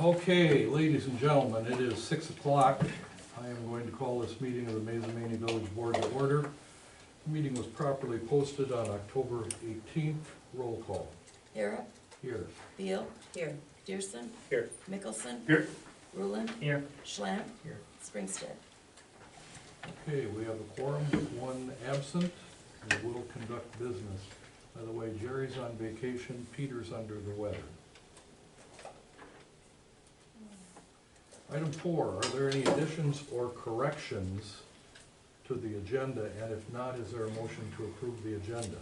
Okay, ladies and gentlemen, it is 6 o'clock. I am going to call this meeting of the Mazomanie Village Board to order. The meeting was properly posted on October 18th. Roll call. Harrop. Here. Beal. Here. Dearson. Here. Mickelson. Here. Rulon. Here. Schlamp. Here. Springstead. Okay, we have a quorum with one absent. We will conduct business. By the way, Jerry's on vacation, Peter's under the weather. Item 4, are there any additions or corrections to the agenda? And if not, is there a motion to approve the agenda?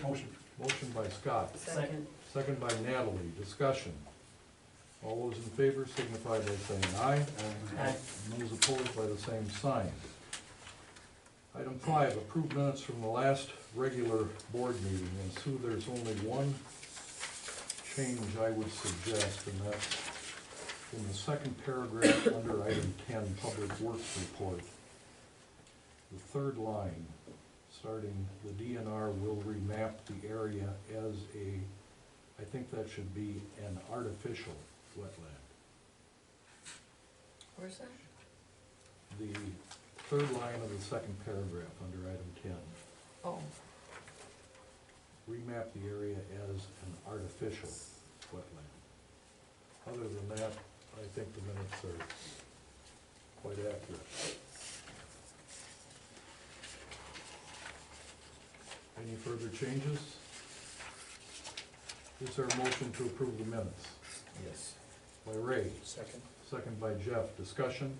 Motion. Motion by Scott. Second. Second by Natalie. Discussion. All those in favor signify by saying aye. Aye. And those opposed by the same sign. Item 5, approve minutes from the last regular board meeting. And Sue, there's only one change I would suggest, and that's in the second paragraph under item 10, Public Works Report. The third line, starting, the DNR will remap the area as a, I think that should be an artificial wetland. Where's that? The third line of the second paragraph under item 10. Oh. Remap the area as an artificial wetland. Other than that, I think the minutes are quite accurate. Any further changes? Is there a motion to approve the minutes? Yes. By Ray, Second. second by Jeff. Discussion?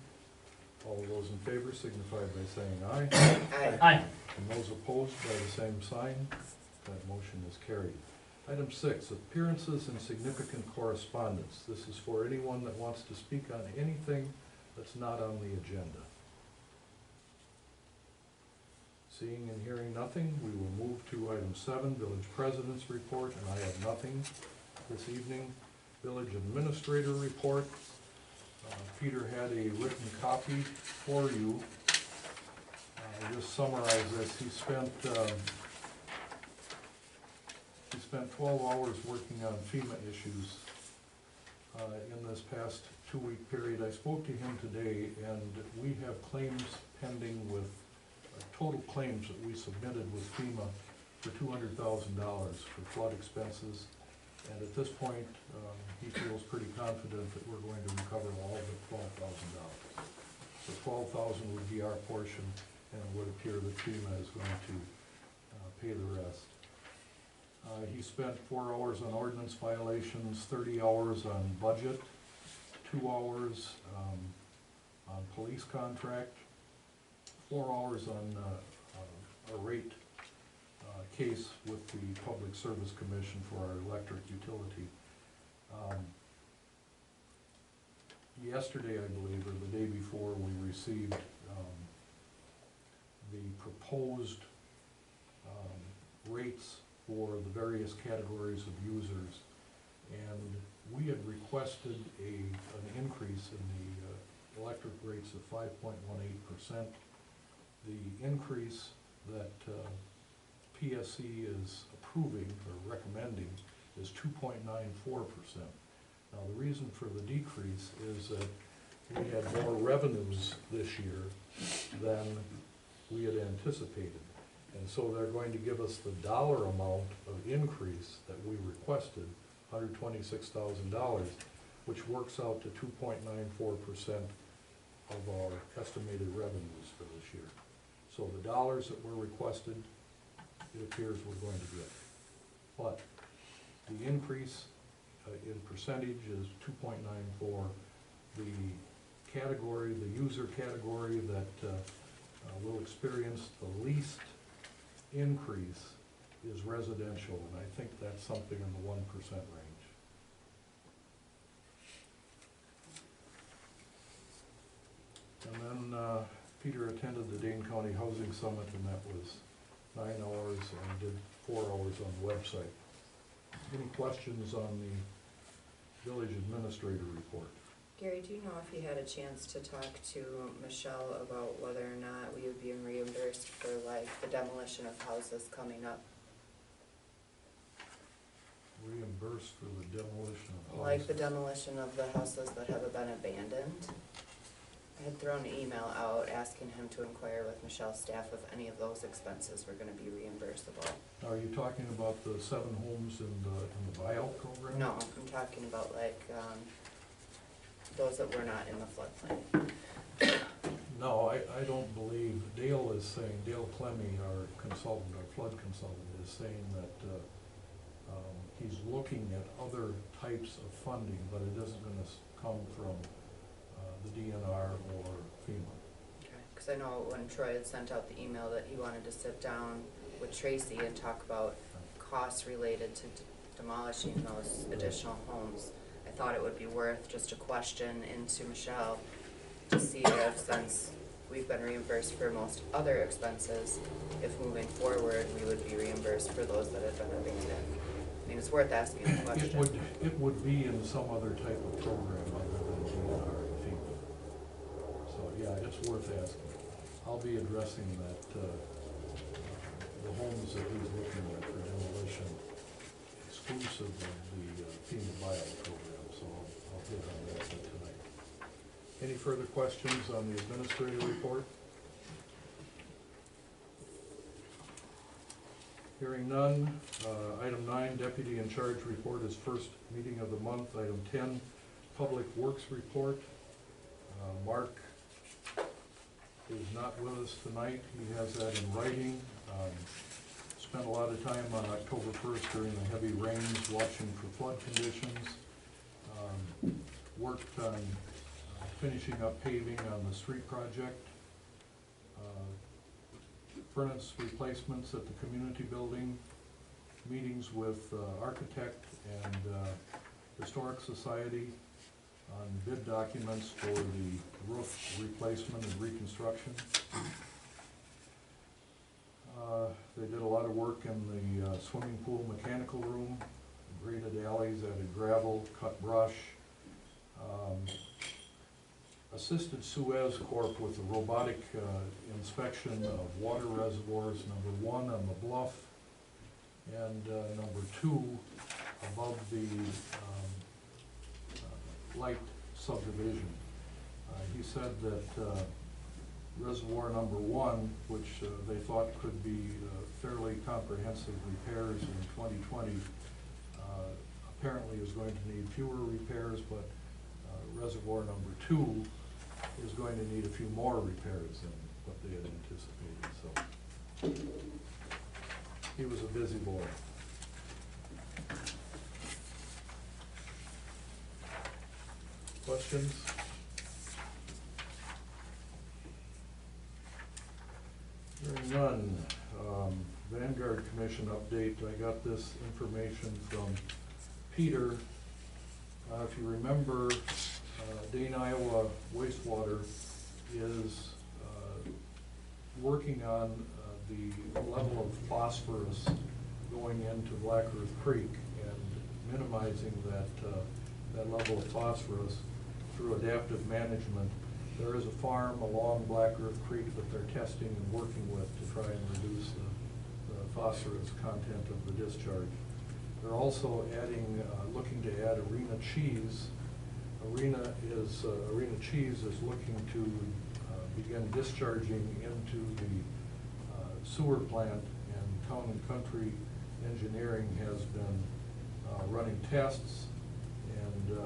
All those in favor signify by saying aye. Aye. And those opposed by the same sign. That motion is carried. Item 6, appearances and significant correspondence. This is for anyone that wants to speak on anything that's not on the agenda. Seeing and hearing nothing, we will move to item 7, Village President's Report, and I have nothing this evening. Village Administrator Report. Peter had a written copy for you. I'll just summarize this. He spent 12 hours working on FEMA issues in this past 2-week period. I spoke to him today, and we have claims pending with total claims that we submitted with FEMA for $200,000 for flood expenses. And at this point, he feels pretty confident that we're going to recover all but $12,000. So $12,000 would be our portion, and it would appear that FEMA is going to pay the rest. He spent 4 hours on ordinance violations, 30 hours on budget, 2 hours on police contract, 4 hours on a rate case with the Public Service Commission for our electric utility. Yesterday, I believe, or the day before, we received the proposed rates for the various categories of users, and we had requested an increase in the electric rates of 5.18%. The increase that PSC is approving or recommending is 2.94%. Now, the reason for the decrease is that we had more revenues this year than we had anticipated. And so they're going to give us the dollar amount of increase that we requested, $126,000, which works out to 2.94% of our estimated revenues for this year. So the dollars that were requested, it appears we're going to get. But the increase in percentage is 2.94. The category, the user category that will experience the least increase is residential, and I think that's something in the 1% range. And then Peter attended the Dane County Housing Summit, and that was 9 hours, and did 4 hours on the website. Any questions on the village administrator report? Gary, do you know if you had a chance to talk to Michelle about whether or not we would be reimbursed for like the demolition of houses coming up? Reimbursed for the demolition of houses. Like the demolition of the houses that have been abandoned. I had thrown an email out asking him to inquire with Michelle's staff if any of those expenses were gonna be reimbursable. Are you talking about the 7 homes in the buyout program? No, I'm talking about like, those that were not in the floodplain. No, I don't believe, Dale is saying, Dale Clemmy, our consultant, our flood consultant, is saying that he's looking at other types of funding, but it isn't gonna come from the DNR or FEMA. Okay, cause I know when Troy had sent out the email that he wanted to sit down with Tracy and talk about costs related to demolishing those additional homes, I thought it would be worth just a question into Michelle to see if, since we've been reimbursed for most other expenses, if moving forward, we would be reimbursed for those that have been abandoned. I mean, it's worth asking the question. It would be in some other type of program other than DNR and FEMA. So, yeah, it's worth asking. I'll be addressing that, the homes that he's looking at for demolition exclusive of the FEMA buyout program, so I'll hit on that tonight. Any further questions on the administrative report? Hearing none. Item 9, Deputy in Charge report is first meeting of the month. Item 10, Public Works report. Mark is not with us tonight. He has that in writing. Spent a lot of time on October 1st during the heavy rains watching for flood conditions. Worked on finishing up paving on the street project. Furnace replacements at the community building. Meetings with architect and historic society on bid documents for the roof replacement and reconstruction. They did a lot of work in the swimming pool mechanical room, graded alleys, added gravel, cut brush. Assisted Suez Corp with a robotic inspection of water reservoirs, number 1 on the bluff, and number 2 above the light subdivision. He said that reservoir number 1, which they thought could be fairly comprehensive repairs in 2020, apparently is going to need fewer repairs, but reservoir number 2 is going to need a few more repairs than what they had anticipated, so he was a busy boy. Questions? Hearing none. Vanguard Commission update. I got this information from Peter. If you remember, Dane, Iowa Wastewater is working on the level of phosphorus going into Black Earth Creek and minimizing that level of phosphorus through adaptive management. There is a farm along Black Earth Creek that they're testing and working with to try and reduce the phosphorus content of the discharge. They're also adding, looking to add Arena Cheese. Arena Cheese is looking to begin discharging into the sewer plant, and Town and Country Engineering has been running tests and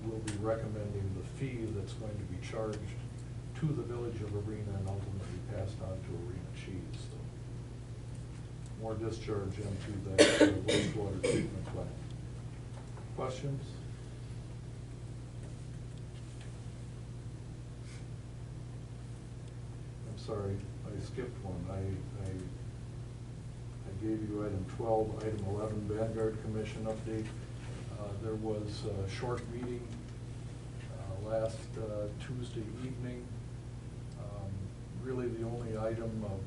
will be recommending the fee that's going to be charged to the village of Arena and ultimately passed on to Arena Cheese. So more discharge into that wastewater treatment plant. Questions? I'm sorry, I skipped one. I gave you item 12, item 11, Vanguard Commission update. There was a short meeting last Tuesday evening. Really the only item of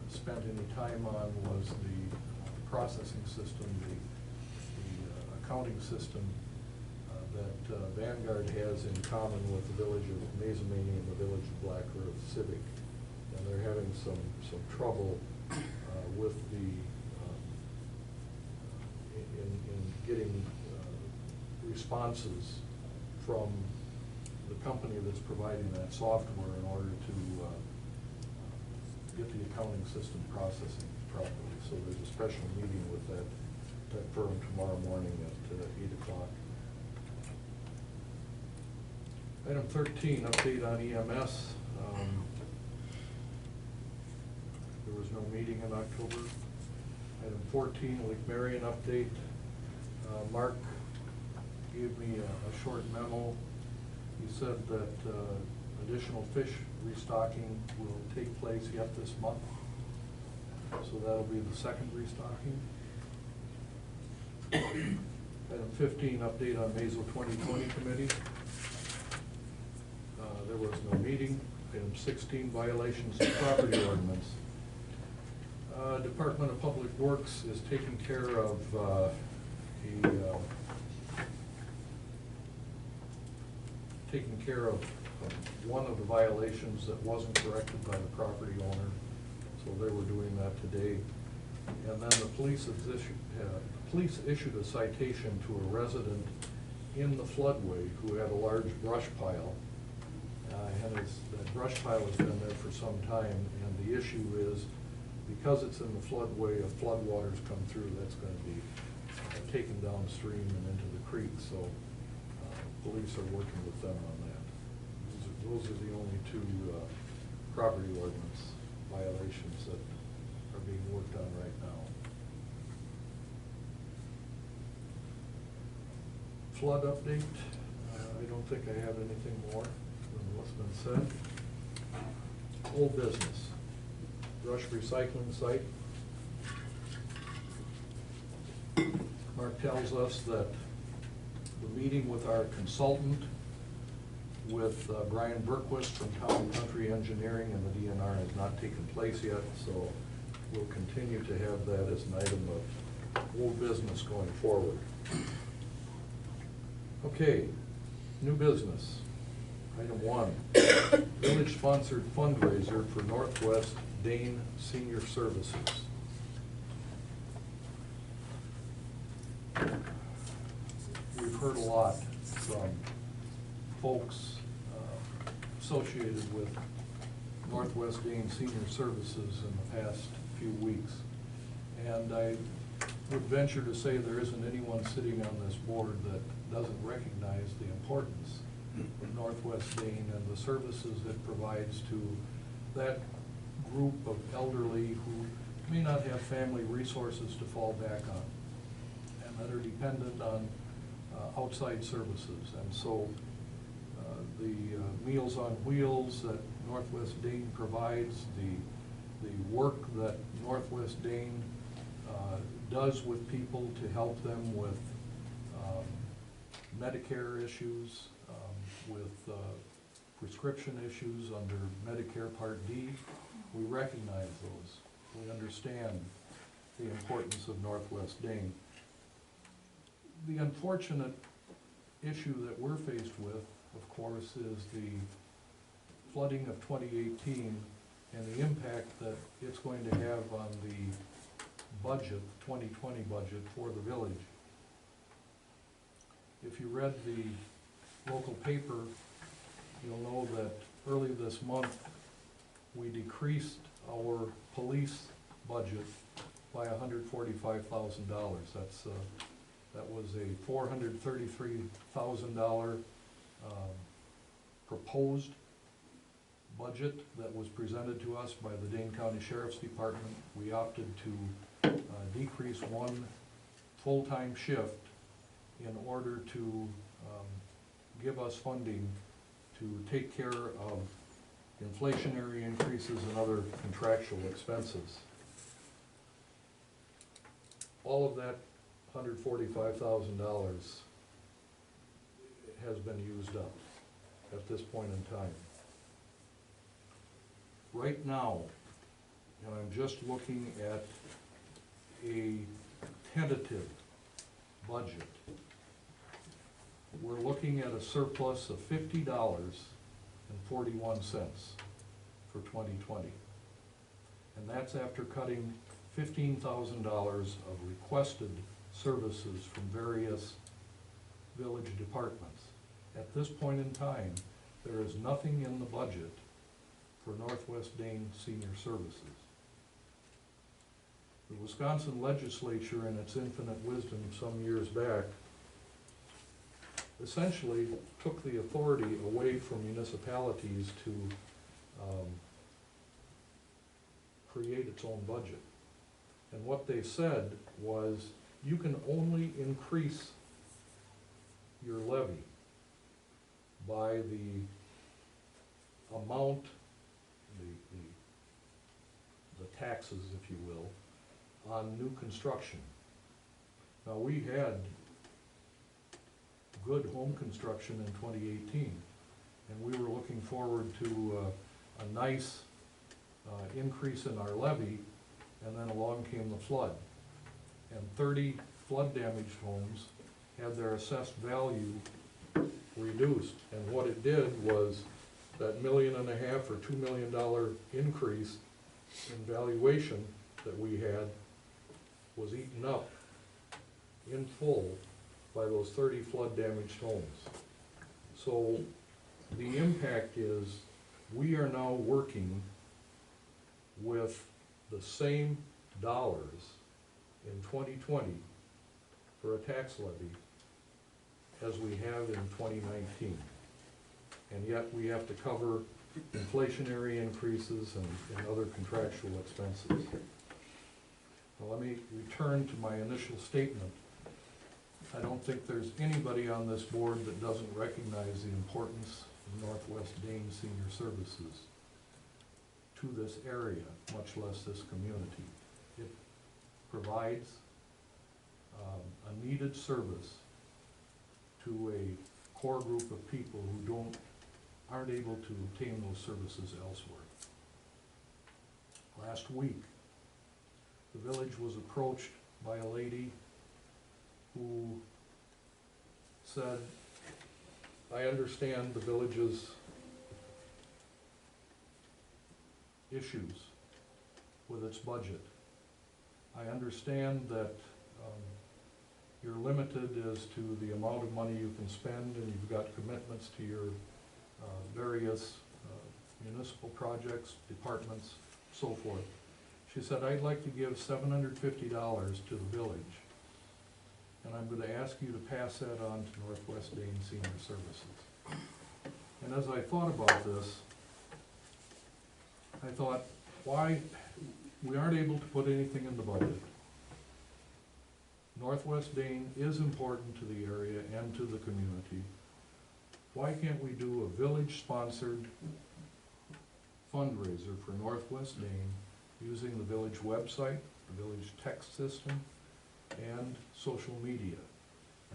spent any time on was the processing system, the accounting system that Vanguard has in common with the village of Mazomanie and the village of Black Earth Civic. And they're having some trouble with the in getting responses from the company that's providing that software in order to get the accounting system processing properly. So there's a special meeting with that firm tomorrow morning at 8 o'clock. Item 13, update on EMS. There was no meeting in October. Item 14, Lake Marion update. Mark gave me a short memo. He said that additional fish restocking will take place yet this month. So that'll be the second restocking. Item 15, update on Mazo 2020 committee. There was no meeting. Item 16, violations of property ordinance. Department of Public Works is taking care of one of the violations that wasn't corrected by the property owner. So they were doing that today. And then the police issued a citation to a resident in the floodway who had a large brush pile. That brush pile has been there for some time, and the issue is, because it's in the floodway, if floodwaters come through, that's going to be taken downstream and into the creek. So police are working with them on that. Those are the only two property ordinance violations that are being worked on right now. Flood update. I don't think I have anything more than what's been said. Old business. Brush recycling site. Mark tells us that the meeting with our consultant, with Brian Berquist from Town and Country Engineering and the DNR, has not taken place yet, so we'll continue to have that as an item of old business going forward. Okay, new business. Item 1, village-sponsored fundraiser for Northwest Dane Senior Services. We've heard a lot from folks associated with Northwest Dane Senior Services in the past few weeks. And I would venture to say there isn't anyone sitting on this board that doesn't recognize the importance of Northwest Dane and the services it provides to that group of elderly who may not have family resources to fall back on and that are dependent on outside services. And so the Meals on Wheels that Northwest Dane provides, the work that Northwest Dane does with people to help them with Medicare issues, with prescription issues under Medicare Part D. We recognize those. We understand the importance of Northwest Dane. The unfortunate issue that we're faced with, of course, is the flooding of 2018 and the impact that it's going to have on the budget, 2020 budget for the village. If you read the local paper, you'll know that early this month we decreased our police budget by $145,000. That was a $433,000 proposed budget that was presented to us by the Dane County Sheriff's Department. We opted to decrease one full-time shift in order to give us funding to take care of inflationary increases and other contractual expenses. All of that $145,000 has been used up at this point in time. Right now, and I'm just looking at a tentative budget, we're looking at a surplus of $50.41 for 2020. And that's after cutting $15,000 of requested services from various village departments. At this point in time, there is nothing in the budget for Northwest Dane Senior Services. The Wisconsin legislature, in its infinite wisdom some years back, essentially took the authority away from municipalities to create its own budget. And what they said was, you can only increase your levy by the amount, the taxes, if you will, on new construction. Now, we had good home construction in 2018, and we were looking forward to a nice increase in our levy, and then along came the flood. And 30 flood damaged homes had their assessed value reduced. And what it did was that $1.5 million or $2 million increase in valuation that we had was eaten up in full by those 30 flood damaged homes. So the impact is, we are now working with the same dollars in 2020 for a tax levy as we have in 2019. And yet we have to cover inflationary increases and other contractual expenses. Now let me return to my initial statement. I don't think there's anybody on this board that doesn't recognize the importance of Northwest Dane Senior Services to this area, much less this community. It provides a needed service to a core group of people who aren't able to obtain those services elsewhere. Last week, the village was approached by a lady who said, I understand the village's issues with its budget. I understand that you're limited as to the amount of money you can spend, and you've got commitments to your various municipal projects, departments, so forth. She said, I'd like to give $750 to the village, and I'm going to ask you to pass that on to Northwest Dane Senior Services. And as I thought about this, I thought, why we aren't able to put anything in the budget. Northwest Dane is important to the area and to the community. Why can't we do a village-sponsored fundraiser for Northwest Dane using the village website, the village text system, and social media?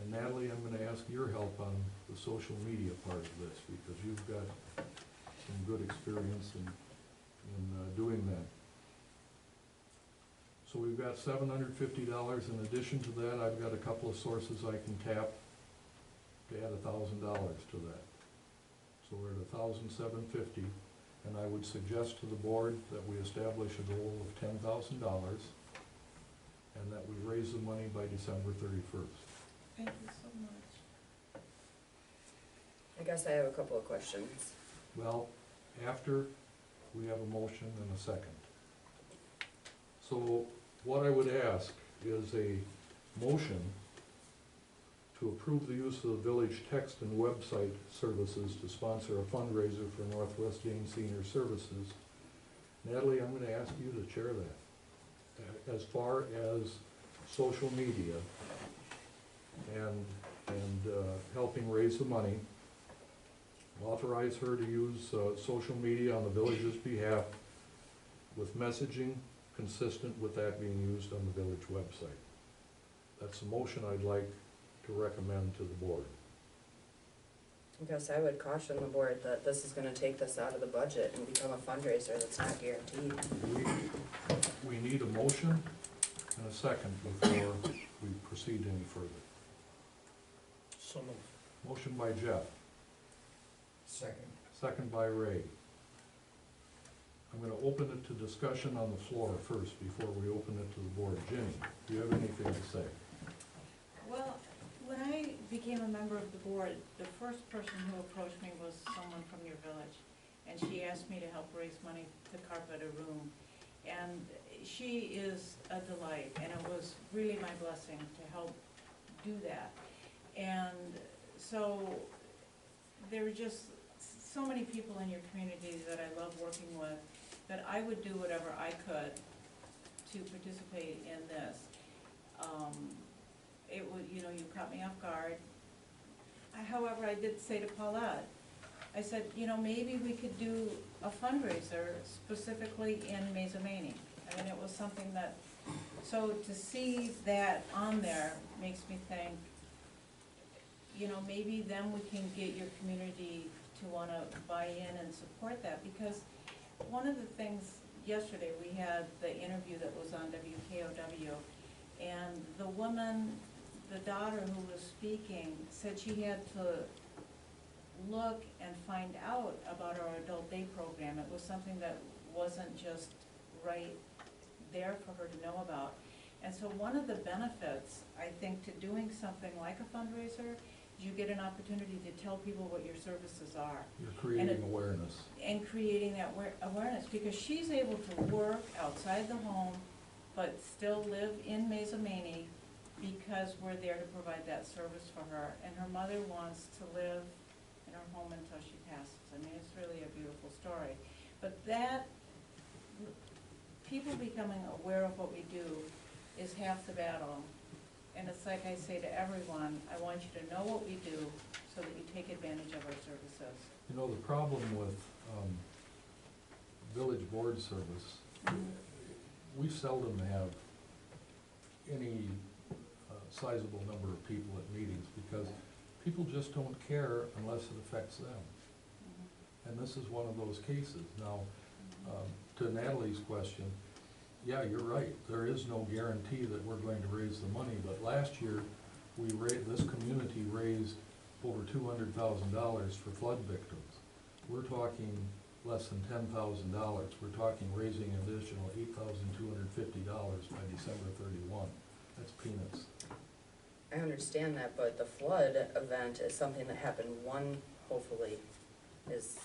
And Natalie, I'm going to ask your help on the social media part of this, because you've got some good experience in doing that. So we've got $750. In addition to that, I've got a couple of sources I can tap to add $1,000 to that. So we're at $1,750, and I would suggest to the board that we establish a goal of $10,000 and that we raise the money by December 31st. Thank you so much. I guess I have a couple of questions. Well, after we have a motion and a second. So what I would ask is a motion to approve the use of the village text and website services to sponsor a fundraiser for Northwest Dane Senior Services. Natalie, I'm going to ask you to chair that. As far as social media and helping raise the money, authorize her to use social media on the village's behalf with messaging consistent with that being used on the village website. That's a motion I'd like to recommend to the board. I guess I would caution the board that this is gonna take this out of the budget and become a fundraiser that's not guaranteed. We need a motion and a second before we proceed any further. So moved. Motion by Jeff, Second. second by Ray. I'm going to open it to discussion on the floor first before we open it to the board. Jenny, do you have anything to say? became a member of the board, the first person who approached me was someone from your village. And she asked me to help raise money to carpet a room. And she is a delight, and it was really my blessing to help do that. And so there are just so many people in your community that I love working with, that I would do whatever I could to participate in this. It would, you know, you caught me off guard. However, I did say to Paulette, I said, you know, maybe we could do a fundraiser specifically in Mazomanie. I mean, it was something that, so to see that on there makes me think, you know, maybe then we can get your community to wanna buy in and support that, because one of the things, yesterday we had the interview that was on WKOW, and the woman, the daughter who was speaking, said she had to look and find out about our adult day program. It was something that wasn't just right there for her to know about. And so one of the benefits, I think, to doing something like a fundraiser, is you get an opportunity to tell people what your services are. You're creating awareness. And creating that awareness, because she's able to work outside the home, but still live in Mazomanie, because we're there to provide that service for her. And her mother wants to live in her home until she passes. I mean, it's really a beautiful story. But that, people becoming aware of what we do is half the battle. And it's like I say to everyone, I want you to know what we do so that you take advantage of our services. You know, the problem with village board service, we seldom have any sizable number of people at meetings, because people just don't care unless it affects them. And this is one of those cases. Now, to Natalie's question, yeah, you're right, there is no guarantee that we're going to raise the money, but last year, this community raised over $200,000 for flood victims. We're talking less than $10,000. We're talking raising an additional $8,250 by December 31. That's peanuts. I understand that, but the flood event is something that happened hopefully, is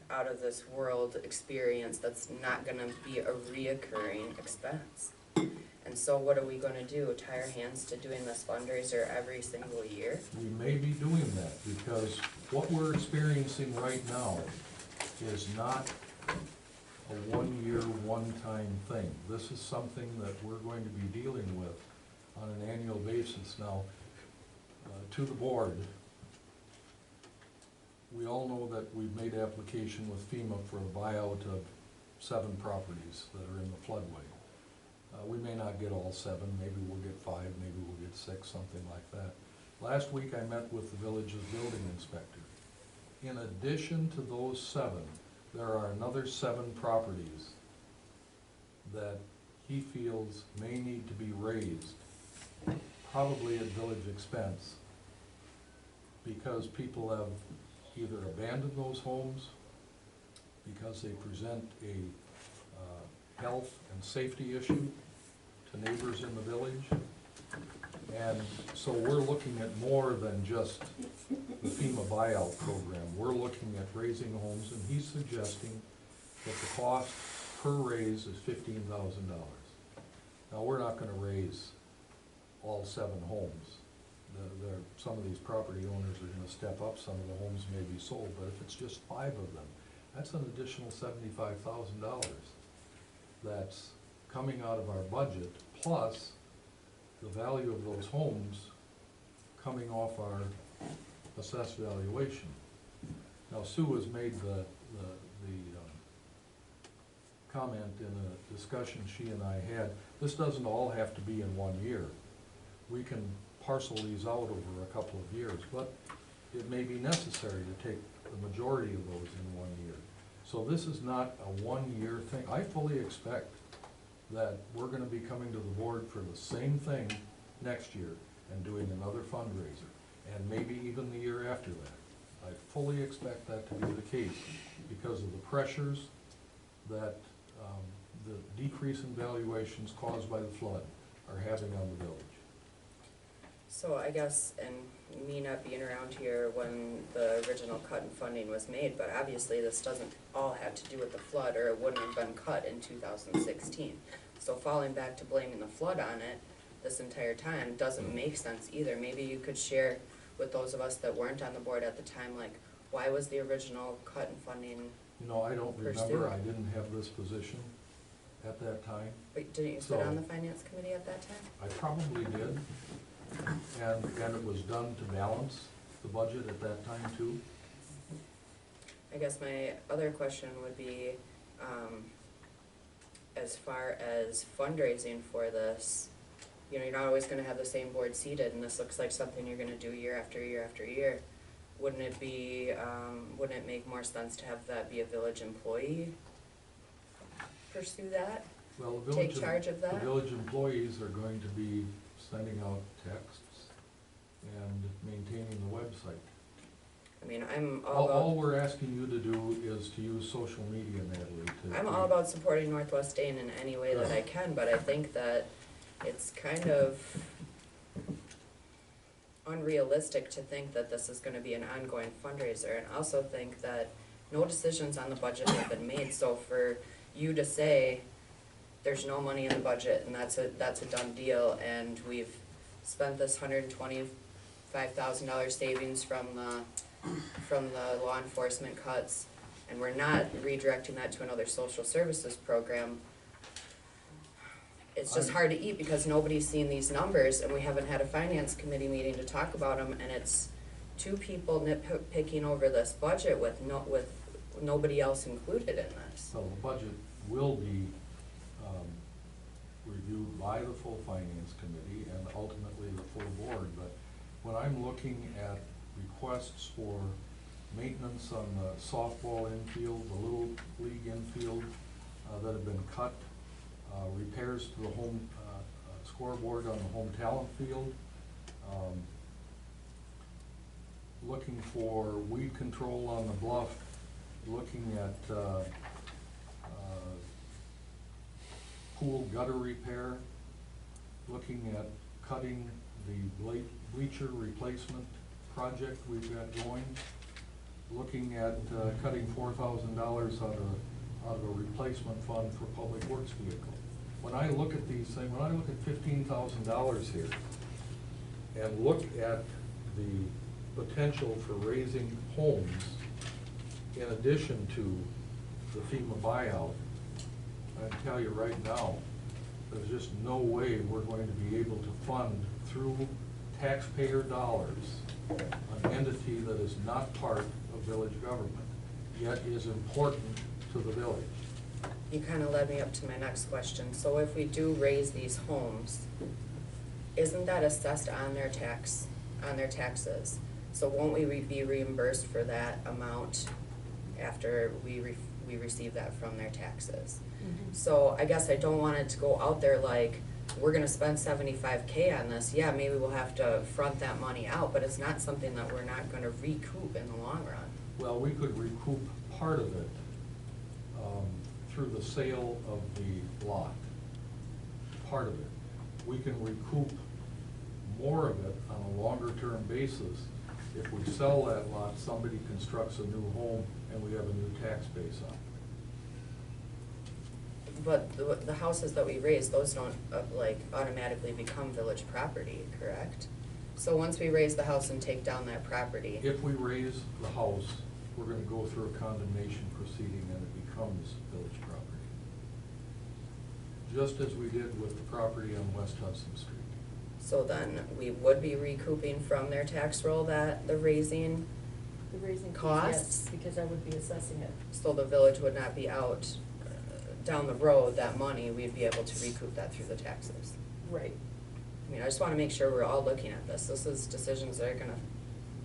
out of this world experience that's not gonna be a reoccurring expense. And so what are we gonna do, tie our hands to doing this fundraiser every single year? We may be doing that, because what we're experiencing right now is not a one-year, one-time thing. This is something that we're going to be dealing with on an annual basis. Now, to the board, we all know that we've made application with FEMA for a buyout of 7 properties that are in the floodway. We may not get all 7, maybe we'll get 5, maybe we'll get 6, something like that. Last week I met with the village's building inspector. In addition to those 7, there are another 7 properties that he feels may need to be raised, probably at village expense, because people have either abandoned those homes, because they present a health and safety issue to neighbors in the village. And so we're looking at more than just the FEMA buyout program. We're looking at raising homes, and he's suggesting that the cost per raise is $15,000. Now, we're not gonna raise all 7 homes. Some of these property owners are gonna step up, some of the homes may be sold, but if it's just 5 of them, that's an additional $75,000 that's coming out of our budget, plus the value of those homes coming off our assessed valuation. Now, Sue has made the comment in a discussion she and I had, this doesn't all have to be in 1 year. We can parcel these out over a couple of years, but it may be necessary to take the majority of those in 1 year. So this is not a 1-year thing. I fully expect that we're gonna be coming to the board for the same thing next year and doing another fundraiser, and maybe even the year after that. I fully expect that to be the case because of the pressures that the decrease in valuations caused by the flood are having on the village. So I guess, and me not being around here when the original cut in funding was made, but obviously this doesn't all have to do with the flood, or it wouldn't have been cut in 2016. So falling back to blaming the flood on it this entire time doesn't make sense either. Maybe you could share with those of us that weren't on the board at the time, like, why was the original cut in funding? You know, I don't Pursued. remember, I didn't have this position at that time. Wait, didn't you sit So- on the finance committee at that time? I probably did, and it was done to balance the budget at that time too. I guess my other question would be, as far as fundraising for this, you know, you're not always gonna have the same board seated, and this looks like something you're gonna do year after year after year. Wouldn't it be, wouldn't it make more sense to have that be a village employee pursue that? Well, the Take village, charge of the that? village employees are going to be sending out texts and maintaining the website. I mean, I'm All all we're asking you to do is to use social media, Natalie, to. about, I'm all about supporting Northwest Dane in any way that I can, but I think that it's kind of unrealistic to think that this is gonna be an ongoing fundraiser, and also think that no decisions on the budget have been made, so for you to say there's no money in the budget and that's a done deal, and we've spent this $125,000 savings from the law enforcement cuts, and we're not redirecting that to another social services program, it's just hard to eat because nobody's seen these numbers, and we haven't had a finance committee meeting to talk about them, and it's two people nitpicking over this budget with nobody else included in this. So the budget will be reviewed by the full finance committee and ultimately the full board, but when I'm looking at requests for maintenance on the softball infield, the little league infield that have been cut, repairs to the home scoreboard on the home talent field, looking for weed control on the bluff, looking at pool gutter repair, looking at cutting the bleacher replacement project we've got going, looking at cutting $4,000 out of a replacement fund for public works vehicle. When I look at these things, when I look at $15,000 here, and look at the potential for raising homes in addition to the FEMA buyout, I can tell you right now, there's just no way we're going to be able to fund through taxpayer dollars an entity that is not part of village government, yet is important to the village. You kind of led me up to my next question. So if we do raise these homes, isn't that assessed on their taxes? So won't we be reimbursed for that amount after we receive that from their taxes? Mm-hmm. So I guess I don't want it to go out there like, we're gonna spend $75K on this. Yeah, maybe we'll have to front that money out, but it's not something that we're not gonna recoup in the long run. Well, we could recoup part of it through the sale of the lot, part of it. We can recoup more of it on a longer-term basis. If we sell that lot, somebody constructs a new home, and we have a new tax base on it. But the houses that we raise, those don't like automatically become village property, correct? So once we raise the house and take down that property, If we raise the house, we're gonna go through a condemnation proceeding and it becomes village property. Just as we did with the property on West Hudson Street. so then we would be recouping from their tax roll the raising, The raising fees, Costs? yes, because I would be assessing it. so the village would not be out down the road, that money, we'd be able to recoup that through the taxes. Right. I mean, I just wanna make sure we're all looking at this. This is decisions that are gonna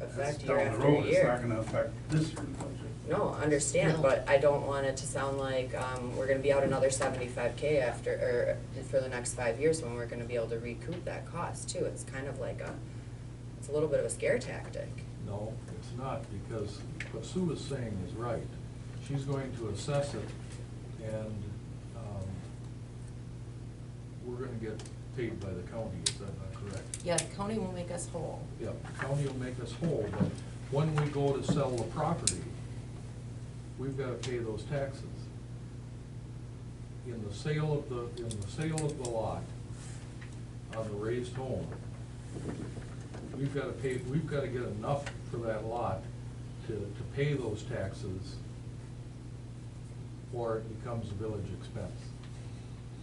That's affect year down the after road, it's not year. gonna affect this year's budget. No, understand, No. but I don't want it to sound like, we're gonna be out another $75K after, or for the next 5 years when we're gonna be able to recoup that cost too. It's kind of like it's a little bit of a scare tactic. No, it's not, because what Sue is saying is right. She's going to assess it, and we're gonna get paid by the county, is that not correct? Yeah, the county will make us whole. Yeah, the county will make us whole, but when we go to sell the property, we've gotta pay those taxes. In the sale of the lot on the raised home, we've gotta get enough for that lot to pay those taxes, or it becomes a village expense.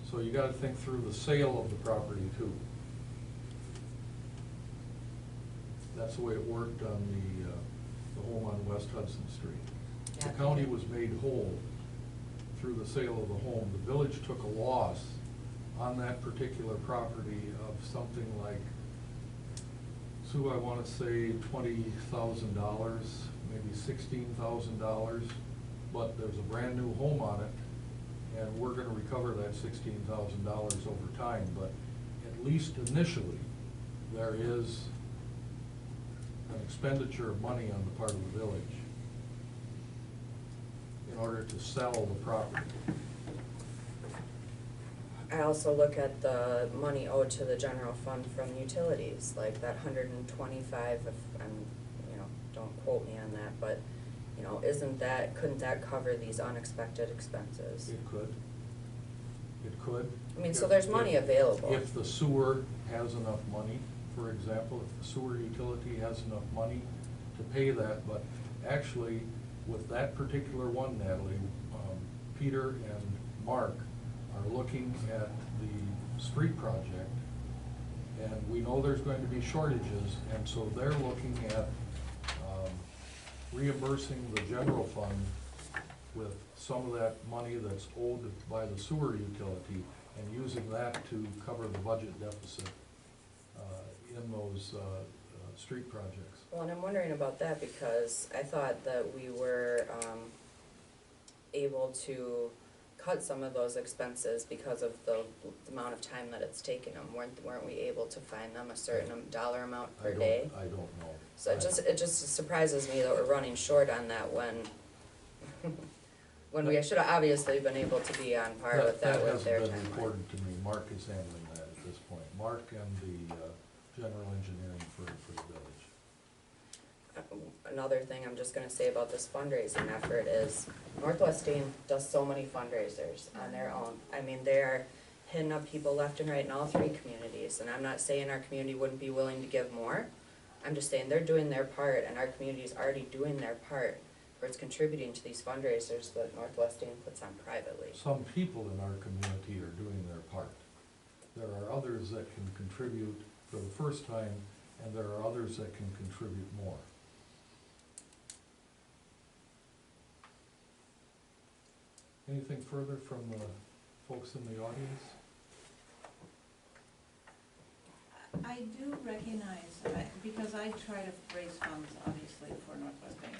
So you gotta think through the sale of the property too. That's the way it worked on the home on West Hudson Street. The Yeah. county was made whole through the sale of the home. The village took a loss on that particular property of something like, Sue, I wanna say $20,000, maybe $16,000, but there's a brand-new home on it, and we're gonna recover that $16,000 over time, but at least initially, there is an expenditure of money on the part of the village in order to sell the property. I also look at the money owed to the general fund from utilities, like that 125, if I'm, don't quote me on that, but, couldn't that cover these unexpected expenses? It could. It could. I mean, so there's money available. If the sewer has enough money, for example, if the sewer utility has enough money to pay that, but actually, with that particular one, Natalie, Peter and Mark are looking at the street project, and we know there's going to be shortages, and so they're looking at reimbursing the general fund with some of that money that's owed by the sewer utility, and using that to cover the budget deficit in those street projects. Well, and I'm wondering about that because I thought that we were able to cut some of those expenses because of the amount of time that it's taken them. Weren't we able to find them a certain dollar amount per day? I don't know. So it just surprises me that we're running short on that when we should have obviously been able to be on par with that with their That hasn't been timeline. reported to me. Mark is handling that at this point. Mark and the general engineering for the village. Another thing I'm just gonna say about this fundraising effort is Northwest Dane does so many fundraisers on their own. I mean, they're hitting up people left and right in all three communities, and I'm not saying our community wouldn't be willing to give more. I'm just saying they're doing their part, and our community is already doing their part, where it's contributing to these fundraisers that Northwest Dane puts on privately. Some people in our community are doing their part. There are others that can contribute for the first time, and there are others that can contribute more. Anything further from the folks in the audience? I do recognize, because I try to raise funds, obviously, for Northwest Dane,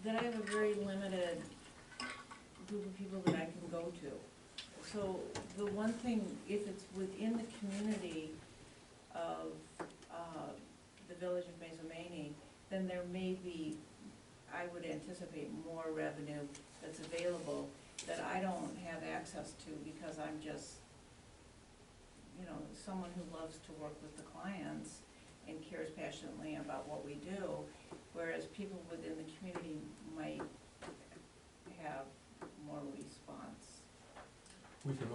that I have a very limited group of people that I can go to. So the one thing, if it's within the community of the village of Mazomanie, then there may be, I would anticipate more revenue that's available that I don't have access to because I'm just, someone who loves to work with the clients and cares passionately about what we do, whereas people within the community might have more response. We can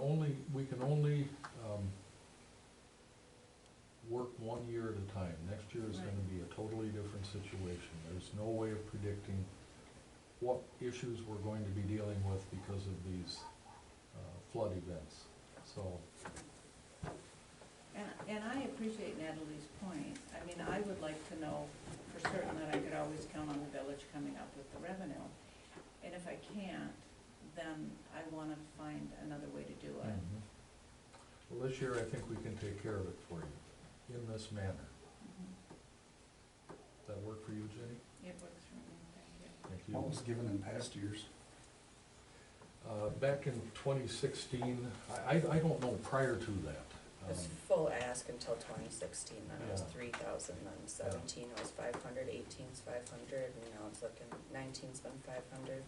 only work 1 year at a time. Next year is Right. gonna be a totally different situation. There's no way of predicting what issues we're going to be dealing with because of these flood events, so. And I appreciate Natalie's point. I mean, I would like to know for certain that I could always count on the village coming up with the revenue. And if I can't, then I wanna find another way to do it. Well, this year I think we can take care of it for you in this manner. That work for you, Jenny? It works for me, thank you. Thank you. What was given in past years? Back in 2016, I don't know prior to that. It was full ask until 2016, then it was Yeah. 3,000, then 17 it was 500, 18's 500, and now it's looking, 19's been 500.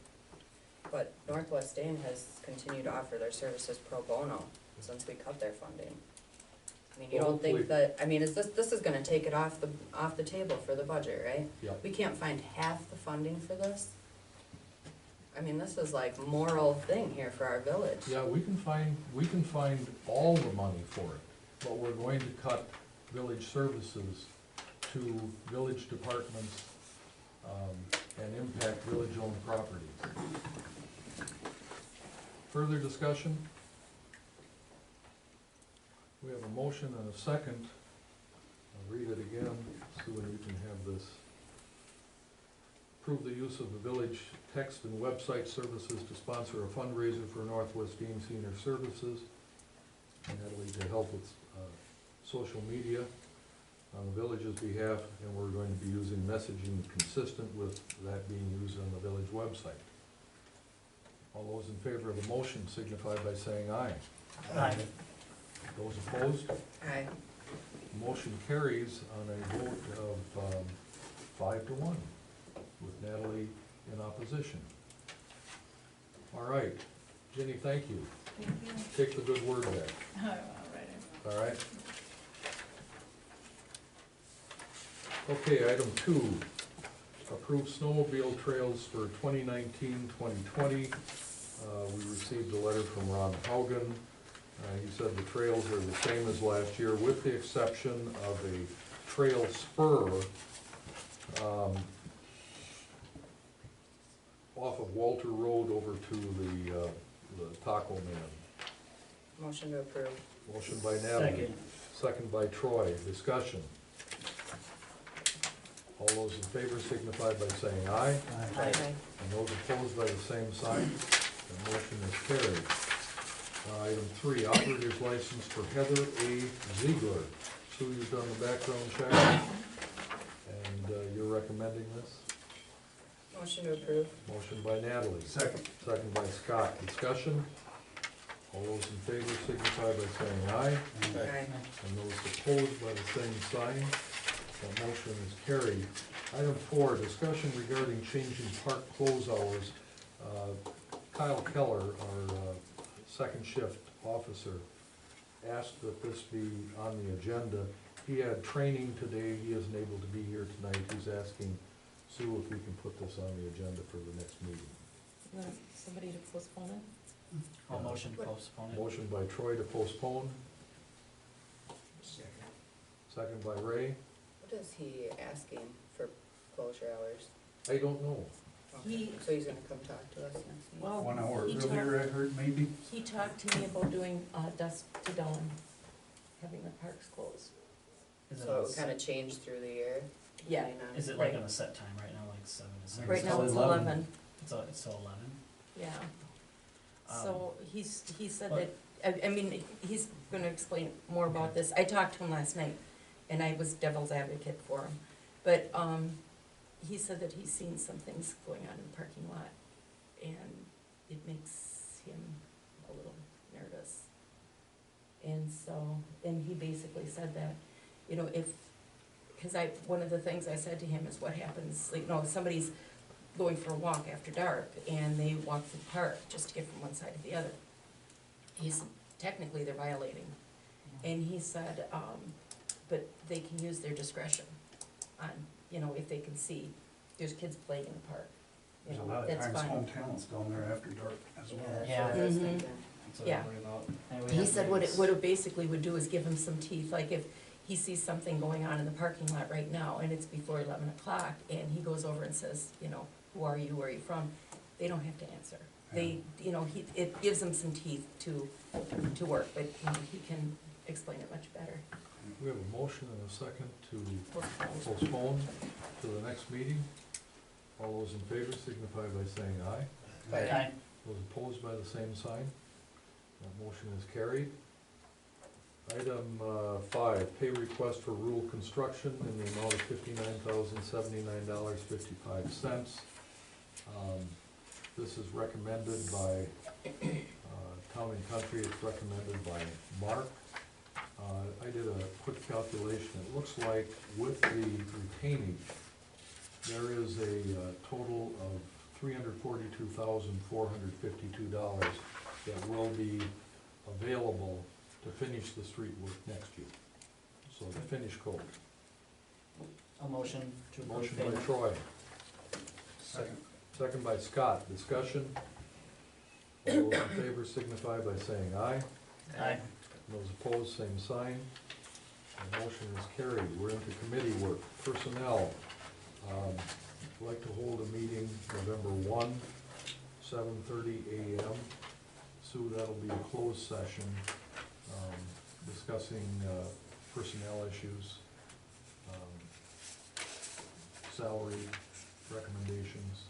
But Northwest Dane has continued to offer their services pro bono since we cut their funding. I mean, you Well, don't think hopefully- that, I mean, this is gonna take it off the table for the budget, right? Yep. We can't find half the funding for this? I mean, this is like moral thing here for our village. Yeah, we can find all the money for it, but we're going to cut village services to village departments, and impact village-owned properties. Further discussion? We have a motion and a second. I'll read it again, so that we can have this. Approve the use of the village text and website services to sponsor a fundraiser for Northwest Dean Senior Services, and Natalie to help with social media on the village's behalf, and we're going to be using messaging consistent with that being used on the village website. All those in favor of the motion signify by saying aye. Aye. Those opposed? Aye. Motion carries on a vote of 5-1, with Natalie in opposition. All right, Ginny, thank you. Thank you. Take the good word back, All right. all right? Okay, item 2, approve snowmobile trails for 2019-2020. We received a letter from Ron Haugen. He said the trails are the same as last year, with the exception of a trail spur off of Walter Road over to the Taco Man. Motion to approve. Motion by Natalie. Second by Troy. Discussion. All those in favor signify by saying aye. Aye. And those opposed by the same sign. The motion is carried. Item 3, operator's license for Heather A. Ziegler. Sue, you've done the background check, and you're recommending this? Motion to approve. Motion by Natalie. Second. Second by Scott. Discussion? All those in favor signify by saying aye. Aye. And those opposed by the same sign. That motion is carried. Item 4, discussion regarding changing park close hours. Kyle Keller, our second shift officer, asked that this be on the agenda. He had training today, he isn't able to be here tonight. He's asking Sue if we can put this on the agenda for the next meeting. You want somebody to postpone it? I'll motion to postpone it. Motion by Troy to postpone, second by Ray. What is he asking for closure hours? I don't know. He- So he's gonna come talk to us next meeting? Well, 1 hour he earlier, I heard, maybe? He talked to me about doing dusk to dawn, having the parks closed. Is it So on it would s- kinda change through the year? Yeah. depending on- Is it like Right. on a set time right now, like 7 to 6? Right now it's 11, It's till 11? yeah. Um, So he said that, I mean, he's gonna explain more about this. I talked to him last night, and I was devil's advocate for him. But, he said that he's seen some things going on in the parking lot, and it makes him a little nervous. And so, and he basically said that, you know, one of the things I said to him is what happens, like, if somebody's going for a walk after dark, and they walk through the park just to get from one side to the other. Technically, they're violating. And he said, but they can use their discretion on, if they can see there's kids playing in the park. There's a lot of That's times fine. hometowns down there after dark as Yeah, well. that's Yeah. what I was Mhm. thinking. That's what Yeah. I worry about. And we He have said these- what it basically would do is give him some teeth, like if he sees something going on in the parking lot right now, and it's before 11 o'clock, and he goes over and says, who are you, where are you from? They don't have to answer. They, it gives them some teeth to work, but he can explain it much better. We have a motion and a second to Postpone. postpone to the next meeting. All those in favor signify by saying aye. Aye. Those opposed by the same sign. That motion is carried. Item 5, pay request for rural construction in the amount of $59,079.55. This is recommended by Town and Country, it's recommended by Mark. I did a quick calculation, it looks like with the retainage, there is a total of $342,452 that will be available to finish the street work next year. so the finish coat. A motion to approve Motion by payment. Troy, Second. second by Scott, discussion. All those in favor signify by saying aye. Aye. Those opposed, same sign. The motion is carried. We're into committee work. Personnel, I'd like to hold a meeting November 1, 7:30 a.m. Sue, that'll be a closed session, discussing personnel issues, salary recommendations.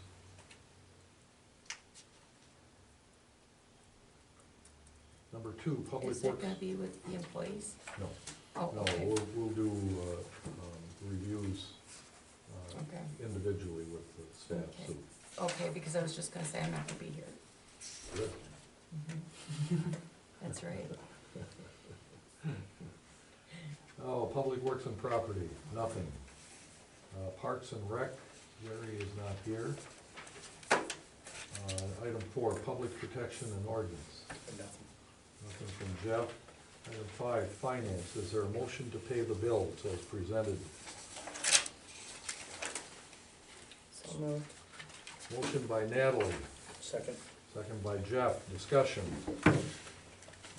Number 2, public Is that works. gonna be with the employees? No. Oh, No, okay, we'll do reviews okay, individually with the staff, so. okay, because I was just gonna say I'm not gonna be here. Good. Mhm. That's right. Oh, Public Works and Property, nothing. Parks and Rec, Jerry is not here. Item 4, Public Protection and Ordinance, nothing from Jeff. Item 5, Finance, is there a motion to pay the bills as presented? So moved. Motion by Natalie, Second. second by Jeff, discussion.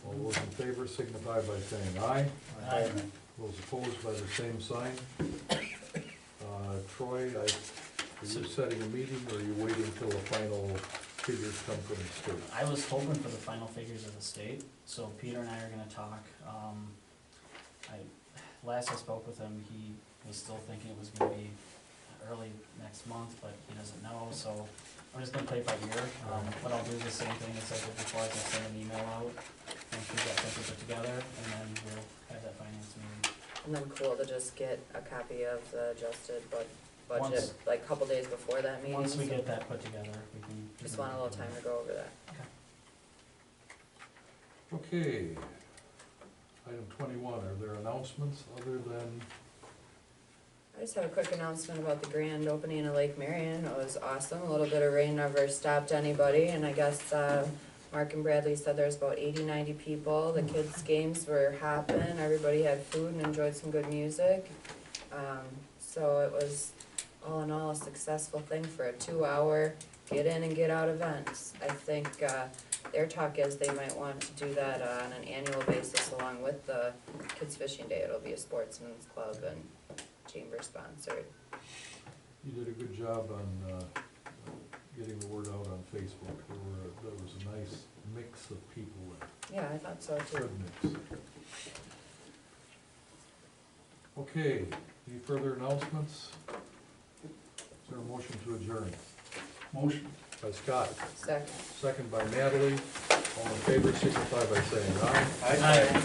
All those in favor signify by saying aye. Aye. Those opposed by the same sign. Troy, are you setting a meeting, or are you waiting till the final figures come from the state? I was hoping for the final figures of the state, so Peter and I are gonna talk. Last I spoke with him, he was still thinking it was gonna be early next month, but he doesn't know, so I'm just gonna play it by ear. What I'll do is the same thing as I did before, I can send an email out, and we've got something put together, and then we'll have that finance meeting. And then cool to just get a copy of the adjusted budget, Once- like a couple days before that meeting. Once we so get that put together, we can. Just want a little time to go over that. Okay. Item 21, are there announcements other than, I just have a quick announcement about the grand opening of Lake Marion. It was awesome. A little bit of rain never stopped anybody, and I guess, Mark and Bradley said there's about 80, 90 people. The kids' games were hopping, everybody had food and enjoyed some good music. So it was, all in all, a successful thing for a 2-hour get in and get out events. I think, their talk is they might want to do that on an annual basis along with the Kids Fishing Day. It'll be a sportsman's club and chamber sponsored. you did a good job on getting the word out on Facebook. There was a nice mix of people there. Yeah, I thought so too. Good mix. Okay, any further announcements? Is there a motion to adjourn? Motion. By Scott, Second. second by Natalie. All in favor signify by saying aye. Aye.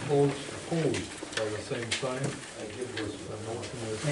Those opposed by the same sign. The motion is